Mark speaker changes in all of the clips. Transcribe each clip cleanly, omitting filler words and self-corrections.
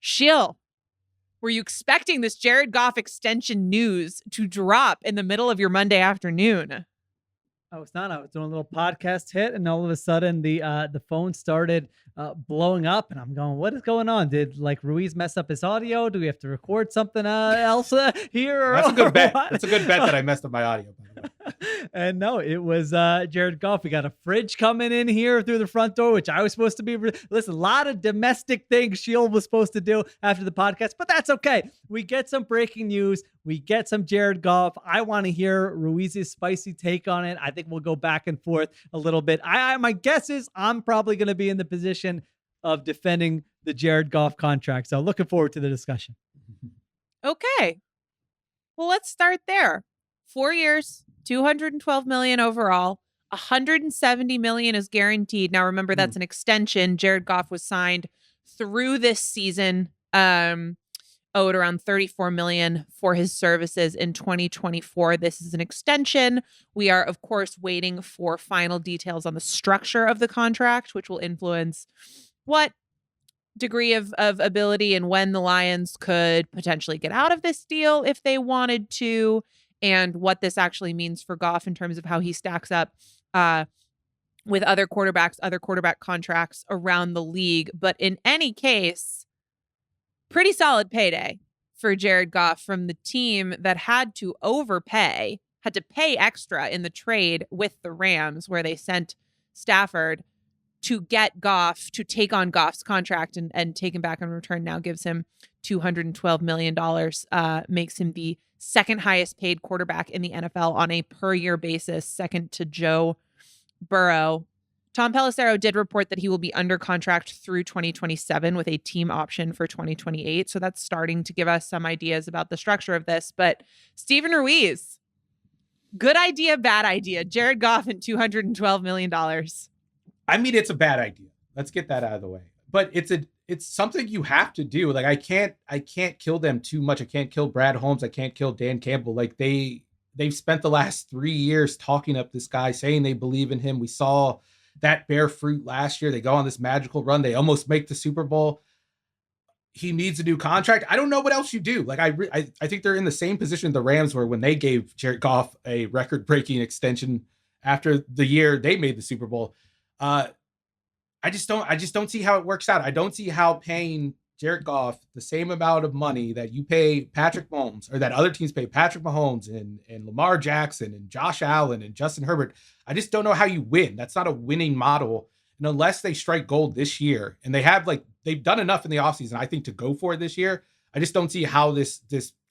Speaker 1: Sheil, were you expecting this Jared Goff extension news to drop in the middle of your Monday afternoon?
Speaker 2: I was not. I was doing a little podcast hit, and all of a sudden the phone started blowing up, and I'm going, "What is going on? Did like Ruiz mess up his audio? Do we have to record something else here?"
Speaker 3: That's a good bet.
Speaker 2: What?
Speaker 3: That's a good bet that I messed up my audio, by the way.
Speaker 2: And no, it was Jared Goff. We got a fridge coming in here through the front door, which I was supposed to be. Listen, a lot of domestic things Sheil was supposed to do after the podcast, but that's okay. We get some breaking news. We get some Jared Goff. I want to hear Ruiz's spicy take on it. I think we'll go back and forth a little bit. My guess is I'm probably going to be in the position of defending the Jared Goff contract. So looking forward to the discussion.
Speaker 1: Okay. Well, let's start there. 4 years, $212 million overall. $170 million is guaranteed. Now, remember, that's an extension. Jared Goff was signed through this season, owed around $34 million for his services in 2024. This is an extension. We are, of course, waiting for final details on the structure of the contract, which will influence what degree of ability and when the Lions could potentially get out of this deal if they wanted to, and what this actually means for Goff in terms of how he stacks up with other quarterback contracts around the league. But in any case, pretty solid payday for Jared Goff from the team that had to pay extra in the trade with the Rams, where they sent Stafford to get Goff, to take on Goff's contract and take him back in return. Now gives him $212 million, makes him the second highest paid quarterback in the NFL on a per year basis, second to Joe Burrow. Tom Pelissero did report that he will be under contract through 2027 with a team option for 2028. So that's starting to give us some ideas about the structure of this. But Steven Ruiz, good idea, bad idea. Jared Goff and $212 million.
Speaker 3: I mean, it's a bad idea. Let's get that out of the way. But it's something you have to do. Like, I can't kill them too much. I can't kill Brad Holmes. I can't kill Dan Campbell. Like, they've spent the last 3 years talking up this guy, saying they believe in him. We saw that bear fruit last year. They go on this magical run. They almost make the Super Bowl. He needs a new contract. I don't know what else you do. Like, I think they're in the same position the Rams were when they gave Jared Goff a record-breaking extension after the year they made the Super Bowl. I just don't see how it works out. I don't see how paying Jared Goff the same amount of money that you pay Patrick Mahomes, or that other teams pay Patrick Mahomes and Lamar Jackson and Josh Allen and Justin Herbert. I just don't know how you win. That's not a winning model. And unless they strike gold this year, and they've done enough in the offseason, I think, to go for it this year. I just don't see how this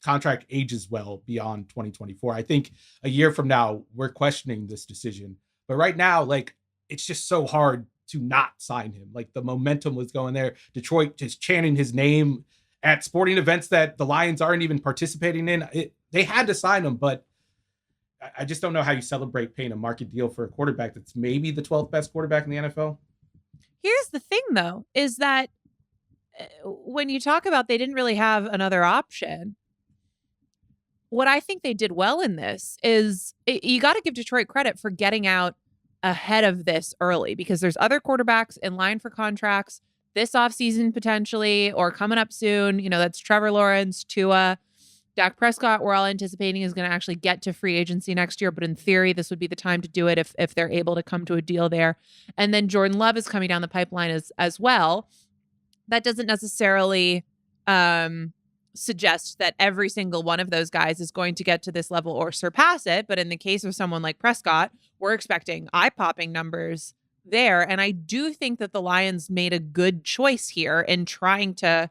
Speaker 3: contract ages well beyond 2024. I think a year from now, we're questioning this decision. But right now, like, it's just so hard to not sign him. Like, the momentum was going there. Detroit just chanting his name at sporting events that the Lions aren't even participating in. They had to sign him, but I just don't know how you celebrate paying a market deal for a quarterback that's maybe the 12th best quarterback in the NFL.
Speaker 1: Here's the thing, though, is that when you talk about they didn't really have another option, what I think they did well in this is you got to give Detroit credit for getting out ahead of this early, because there's other quarterbacks in line for contracts this offseason potentially, or coming up soon. You know, that's Trevor Lawrence, Tua, Dak Prescott. We're all anticipating is going to actually get to free agency next year, but in theory, this would be the time to do it if they're able to come to a deal there. And then Jordan Love is coming down the pipeline as well. That doesn't necessarily suggest that every single one of those guys is going to get to this level or surpass it. But in the case of someone like Prescott, we're expecting eye-popping numbers there. And I do think that the Lions made a good choice here in trying to,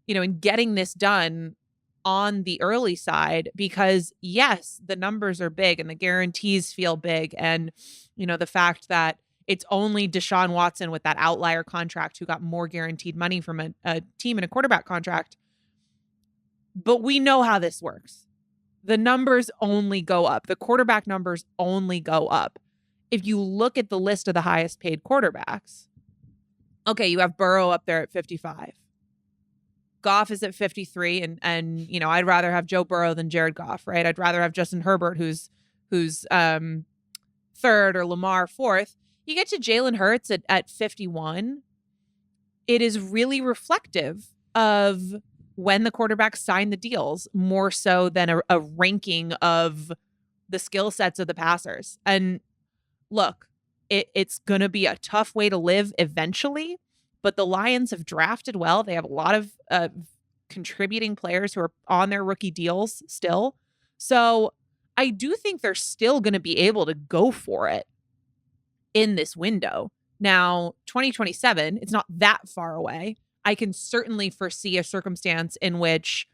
Speaker 1: in getting this done on the early side, because yes, the numbers are big and the guarantees feel big. And, the fact that it's only Deshaun Watson with that outlier contract who got more guaranteed money from a team in a quarterback contract. But we know how this works. The numbers only go up. The quarterback numbers only go up. If you look at the list of the highest paid quarterbacks, okay, you have Burrow up there at 55. Goff is at 53, and I'd rather have Joe Burrow than Jared Goff, right? I'd rather have Justin Herbert, who's third, or Lamar fourth. You get to Jalen Hurts at 51. It is really reflective of when the quarterbacks sign the deals, more so than a ranking of the skill sets of the passers. And look, it's going to be a tough way to live eventually, but the Lions have drafted well. They have a lot of contributing players who are on their rookie deals still. So I do think they're still going to be able to go for it in this window. Now, 2027, it's not that far away. I can certainly foresee a circumstance in which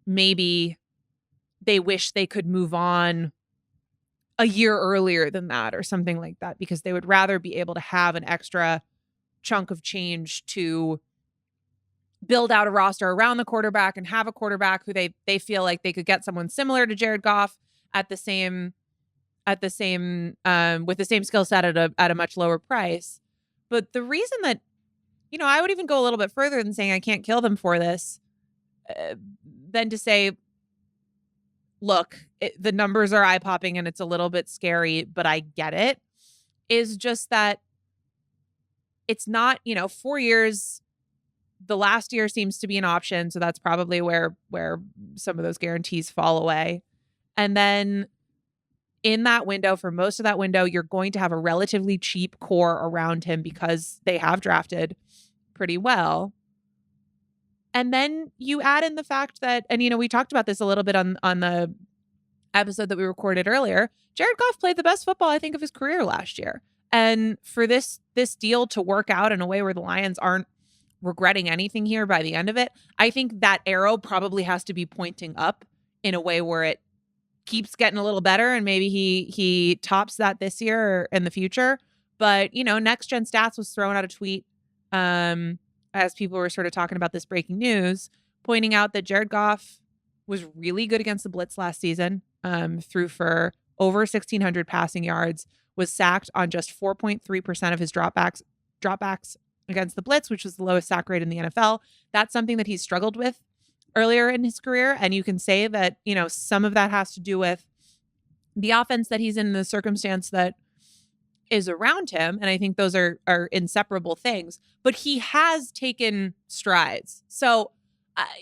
Speaker 1: maybe they wish they could move on a year earlier than that or something like that, because they would rather be able to have an extra chunk of change to build out a roster around the quarterback and have a quarterback who they feel like they could get someone similar to Jared Goff with the same skill set at a much lower price. But the reason that, I would even go a little bit further than saying I can't kill them for this, than to say, look, the numbers are eye-popping and it's a little bit scary, but I get it, is just that it's not, 4 years. The last year seems to be an option, so that's probably where some of those guarantees fall away. And then in that window, for most of that window, you're going to have a relatively cheap core around him because they have drafted pretty well. And then you add in the fact that, and we talked about this a little bit on the episode that we recorded earlier, Jared Goff played the best football, I think, of his career last year. And for this deal to work out in a way where the Lions aren't regretting anything here by the end of it, I think that arrow probably has to be pointing up in a way where it keeps getting a little better, and maybe he tops that this year or in the future. But, Next Gen Stats was throwing out a tweet as people were sort of talking about this breaking news, pointing out that Jared Goff was really good against the blitz last season, threw for over 1,600 passing yards, was sacked on just 4.3% of his dropbacks against the blitz, which was the lowest sack rate in the NFL. That's something that he's struggled with earlier in his career. And you can say that, some of that has to do with the offense that he's in, the circumstance that is around him. And I think those are inseparable things, but he has taken strides. So,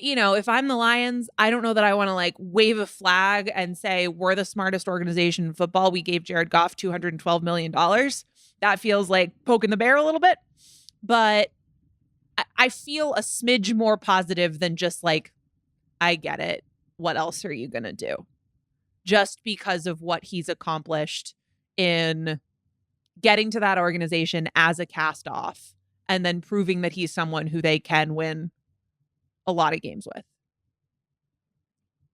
Speaker 1: if I'm the Lions, I don't know that I want to wave a flag and say, we're the smartest organization in football. We gave Jared Goff $212 million. That feels like poking the bear a little bit, but I feel a smidge more positive than just I get it. What else are you going to do? Just because of what he's accomplished in getting to that organization as a cast off and then proving that he's someone who they can win a lot of games with.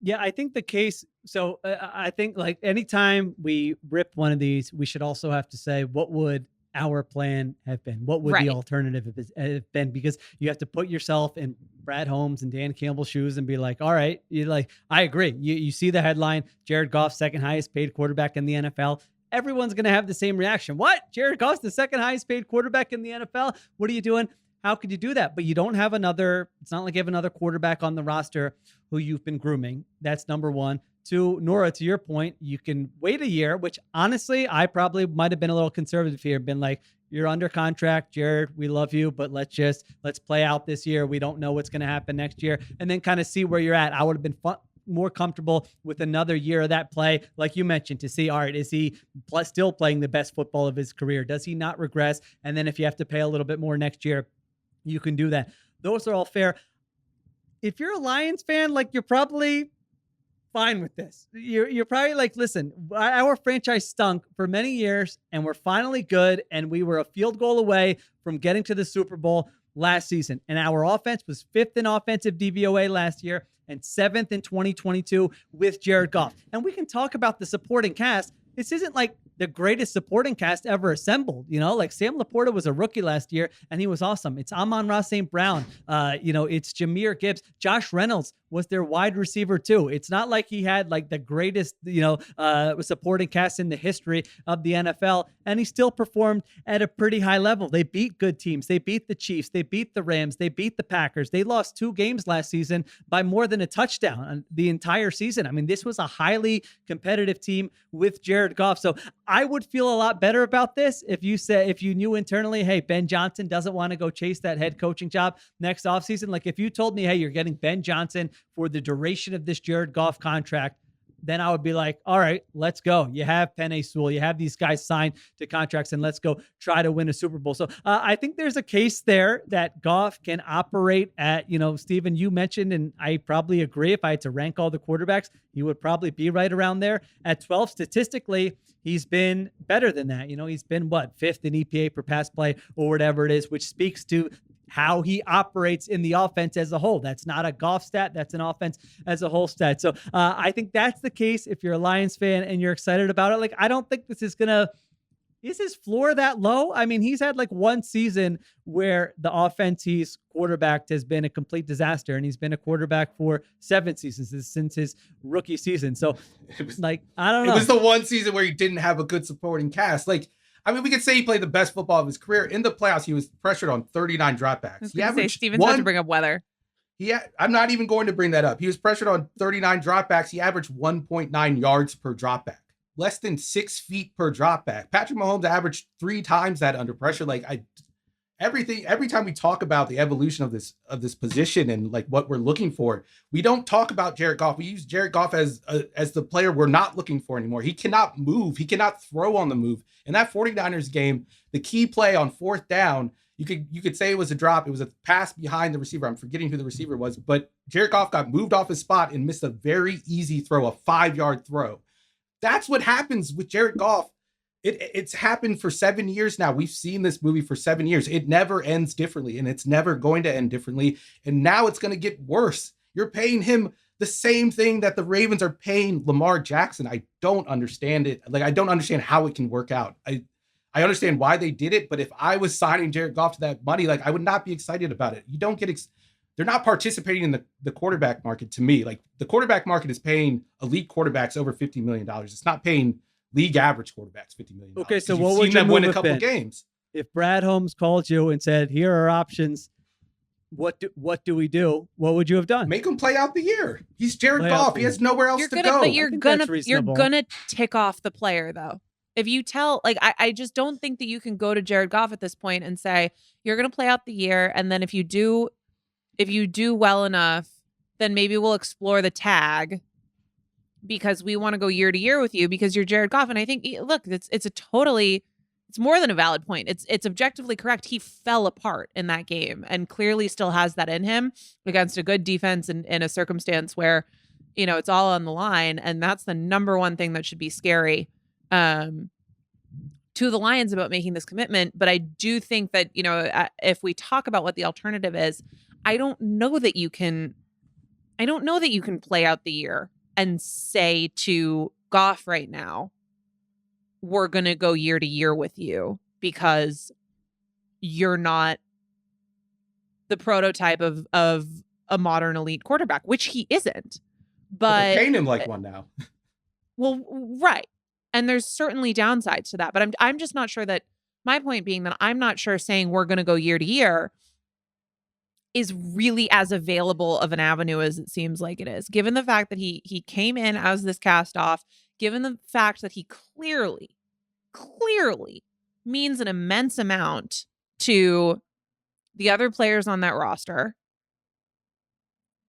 Speaker 2: Yeah, I think the case. So I think anytime we rip one of these, we should also have to say, what would our plan have been? What would the alternative have been? Because you have to put yourself in Brad Holmes and Dan Campbell's shoes and be like, all right, I agree. You see the headline, Jared Goff, second highest paid quarterback in the NFL. Everyone's going to have the same reaction. What? Jared Goff's the second highest paid quarterback in the NFL? What are you doing? How could you do that? But you don't have it's not like you have another quarterback on the roster who you've been grooming. That's number one. Two, Nora, to your point, you can wait a year, which honestly, I probably might have been a little conservative here, been like, you're under contract, Jared, we love you, but let's play out this year. We don't know what's going to happen next year. And then kind of see where you're at. I would have been more comfortable with another year of that play, like you mentioned, to see, all right, is he still playing the best football of his career? Does he not regress? And then if you have to pay a little bit more next year, you can do that. Those are all fair. If you're a Lions fan, you're probably fine with this. You're probably listen, our franchise stunk for many years and we're finally good. And we were a field goal away from getting to the Super Bowl last season. And our offense was 5th in offensive DVOA last year and 7th in 2022 with Jared Goff. And we can talk about the supporting cast. This isn't the greatest supporting cast ever assembled. Sam Laporta was a rookie last year and he was awesome. It's Amon-Ra St. Brown. It's Jahmyr Gibbs. Josh Reynolds was their wide receiver too. It's not like he had the greatest, supporting cast in the history of the NFL. And he still performed at a pretty high level. They beat good teams. They beat the Chiefs. They beat the Rams. They beat the Packers. They lost 2 games last season by more than a touchdown the entire season. I mean, this was a highly competitive team with Jared Goff. So I would feel a lot better about this if you knew internally, hey, Ben Johnson doesn't want to go chase that head coaching job next offseason. Like if you told me, hey, you're getting Ben Johnson for the duration of this Jared Goff contract, then I would be like, all right, let's go. You have Penei Sewell. You have these guys signed to contracts, and let's go try to win a Super Bowl. So I think there's a case there that Goff can operate at, Steven, you mentioned, and I probably agree, if I had to rank all the quarterbacks, he would probably be right around there at 12. Statistically, he's been better than that. He's been fifth in EPA per pass play or whatever it is, which speaks to how he operates in the offense as a whole. That's not a Goff stat. That's an offense as a whole stat. So I think that's the case if you're a Lions fan and you're excited about it. Like, I don't think is his floor that low? I mean, he's had one season where the offense he's quarterbacked has been a complete disaster, and he's been a quarterback for 7 seasons since his rookie season. So I don't know.
Speaker 3: It was the one season where he didn't have a good supporting cast. We could say he played the best football of his career. In the playoffs, he was pressured on 39 dropbacks.
Speaker 1: Steven's about to bring up weather.
Speaker 3: I'm not even going to bring that up. He was pressured on 39 dropbacks. He averaged 1.9 yards per dropback, less than 6 feet per dropback. Patrick Mahomes averaged 3 times that under pressure. Every time we talk about the evolution of this position and what we're looking for, we don't talk about Jared Goff. We use Jared Goff as the player we're not looking for anymore. He cannot move. He cannot throw on the move. In that 49ers game, the key play on 4th down, you could say it was a drop. It was a pass behind the receiver. I'm forgetting who the receiver was, but Jared Goff got moved off his spot and missed a very easy throw, a 5-yard throw. That's what happens with Jared Goff. It's happened for 7 years now. We've seen this movie for 7 years. It never ends differently, and it's never going to end differently. And now it's going to get worse. You're paying him the same thing that the Ravens are paying Lamar Jackson. I don't understand it. I don't understand how it can work out. I understand why they did it, but if I was signing Jared Goff to that money, I would not be excited about it. You don't get they're not participating in the quarterback market to me. The quarterback market is paying elite quarterbacks over $50 million. It's not paying league average quarterbacks $50 million.
Speaker 2: Okay, so what would you
Speaker 3: win a couple games?
Speaker 2: If Brad Holmes called you and said, "Here are options. What do we do?" What would you have done?
Speaker 3: Make him play out the year. He's Jared Goff. He has nowhere else to go.
Speaker 1: But you're gonna tick off the player though. If you tell, I just don't think that you can go to Jared Goff at this point and say you're gonna play out the year, and then if you do well enough, then maybe we'll explore the tag, because we want to go year to year with you because you're Jared Goff. And I think, look, it's more than a valid point. It's objectively correct. He fell apart in that game and clearly still has that in him against a good defense in a circumstance where, it's all on the line. And that's the number one thing that should be scary to the Lions about making this commitment. But I do think that, if we talk about what the alternative is, I don't know that you can play out the year and say to Goff right now, we're going to go year to year with you because you're not the prototype of a modern elite quarterback, which he isn't. But
Speaker 3: they're paying him like one now.
Speaker 1: Well, right. And there's certainly downsides to that. But I'm just not sure that, my point being that I'm not sure saying we're going to go year to year is really as available of an avenue as it seems like it is, given the fact that he came in as this cast off, given the fact that he clearly means an immense amount to the other players on that roster.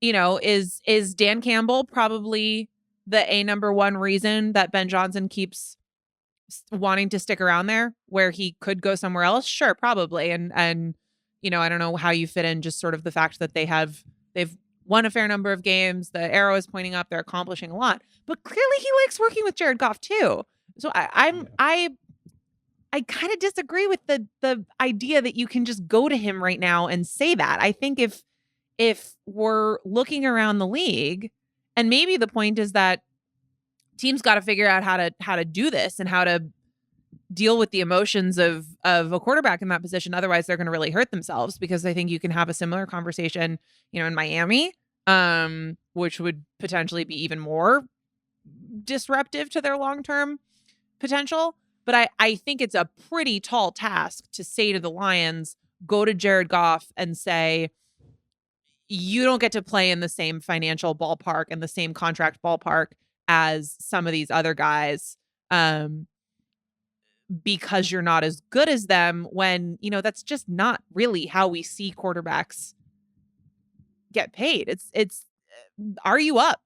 Speaker 1: Is Dan Campbell probably the number one reason that Ben Johnson keeps wanting to stick around there where he could go somewhere else? Sure, probably. And I don't know how you fit in just sort of the fact that they've won a fair number of games. The arrow is pointing up. They're accomplishing a lot, but clearly he likes working with Jared Goff too. So I kind of disagree with the idea that you can just go to him right now and say that. I think if we're looking around the league, and maybe the point is that teams got to figure out how to do this and how to deal with the emotions of a quarterback in that position. Otherwise, they're going to really hurt themselves, because I think you can have a similar conversation, in Miami, which would potentially be even more disruptive to their long-term potential. But I think it's a pretty tall task to say to the Lions, go to Jared Goff and say, you don't get to play in the same financial ballpark and the same contract ballpark as some of these other guys. because you're not as good as them, when, you know, that's just not really how we see quarterbacks get paid. It's are you up?